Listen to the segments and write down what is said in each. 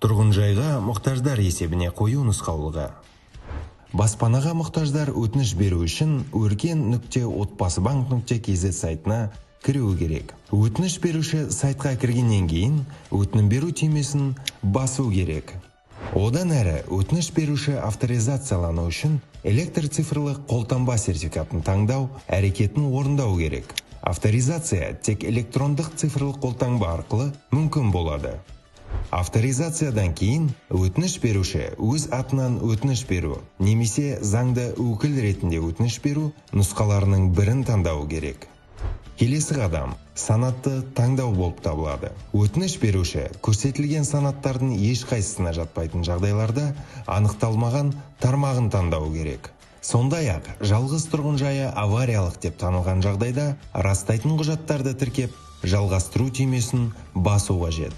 Тұрғын жайға мұқтаждар есебіне қою нұсқаулығы. Баспанаға мұқтаждар өтініш беру үшін өркен.отбасыбанк.kz сайтына кіруі керек. Өтініш беруші сайтқа кіргеннен кейін өтінім беру түймесін басу керек. Одан әрі өтініш беруші авторизациялану үшін электр цифрлық қолтаңба сертификатын таңдау әрекетін орындау керек. Авторизация тек электрондық цифрлық қолтаңба арқылы мүмкін болады. Авторизациядан кейін өтініш беруші өз атынан өтініш беру немесе заңды өкіл ретінде өтініш беру нұсқаларының бірін таңдау керек. Келесі қадам санатты таңдау болып табылады. Өтініш беруші көрсетілген санаттардың ешқайсысына жатпайтын жағдайларда анықталмаған тармағын таңдау керек. Сондай-ақ жалғыз тұрғын жайы авариялық деп танылған жағдайда растайтын құжаттарды тіркеп, жалғастыру түймесін басу қажет.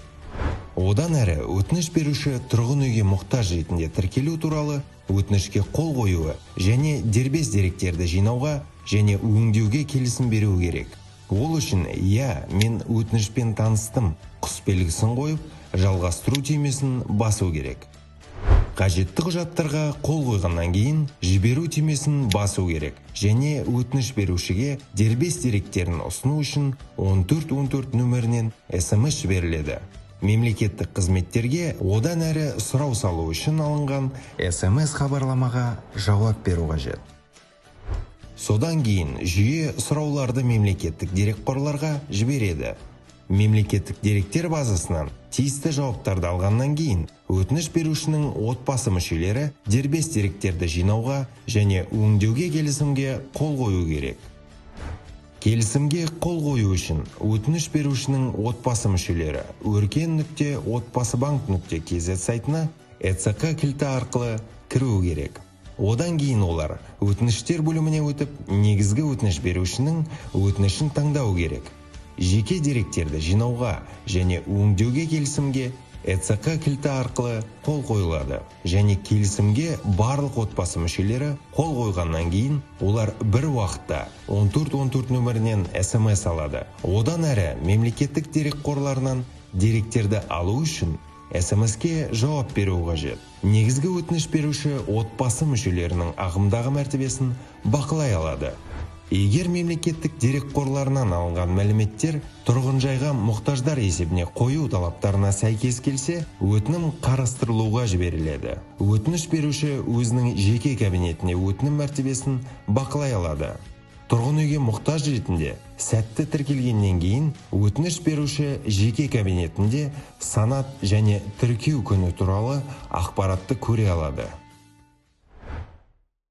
Одан әрі өтініш беруші тұрғын үйге мұқтаж ретінде тіркелу туралы өтінішке қол қоюы және дербес деректерді жинауға және өңдеуге келісім беру керек. Ол үшін мен өтінішпен таныстым құс белгісін қойып, жалғастыру түймесін басу керек. Қажетті құжаттарға қол қойғаннан кейін жіберу түймесін басу керек және өтініш берушіге дербес деректерін ұсыну үшін 1414 нөмірінен SMS жіберіледі. Мемлекеттік қызметтерге одан әрі сұрау салу үшін алынған SMS хабарламаға жауап беру қажет. Содан кейін жүйе сұрауларды мемлекеттік дерекқорларға жібереді. Мемлекеттік деректер базасынан тиісті жауаптарды алғаннан кейін өтініш берушінің отбасы мүшелері дербес деректерді жинауға және өңдеуге келісімге қол қою керек. Келісімге қол қою үшін өтініш берушінің отбасы мүшелері өркен.отбасыбанк.kz сайтына ECK кілті арқылы кіру керек. Одан кейін олар өтініштер бөліміне өтіп, негізгі өтініш берушінің өтінішін таңдау керек. Жеке деректерді жинауға және өңдеуге келісімге ECK кілті арқылы қол қойылады және келісімге барлық отбасы мүшелері қол қойғаннан кейін олар бір уақытта 1414 нөмірінен SMS алады. Одан әрі мемлекеттік дерекқорларынан деректерді алу үшін SMS-ке жауап беру қажет. Негізгі өтініш беруші отбасы мүшелерінің ағымдағы мәртебесін бақылай алады. Егер мемлекеттік дерекқорларынан алынған мәліметтер тұрғын жайға мұқтаждар есебіне қою талаптарына сәйкес келсе, өтінім қарастырылуға жіберіледі. Өтініш беруші өзінің жеке кабинетіне өтінім мәртебесін бақылай алады. Тұрғын үйге мұқтаж ретінде сәтті тіркелгеннен кейін өтініш беруші жеке кабинетінде санат және тіркеу күні туралы ақпаратты көре алады.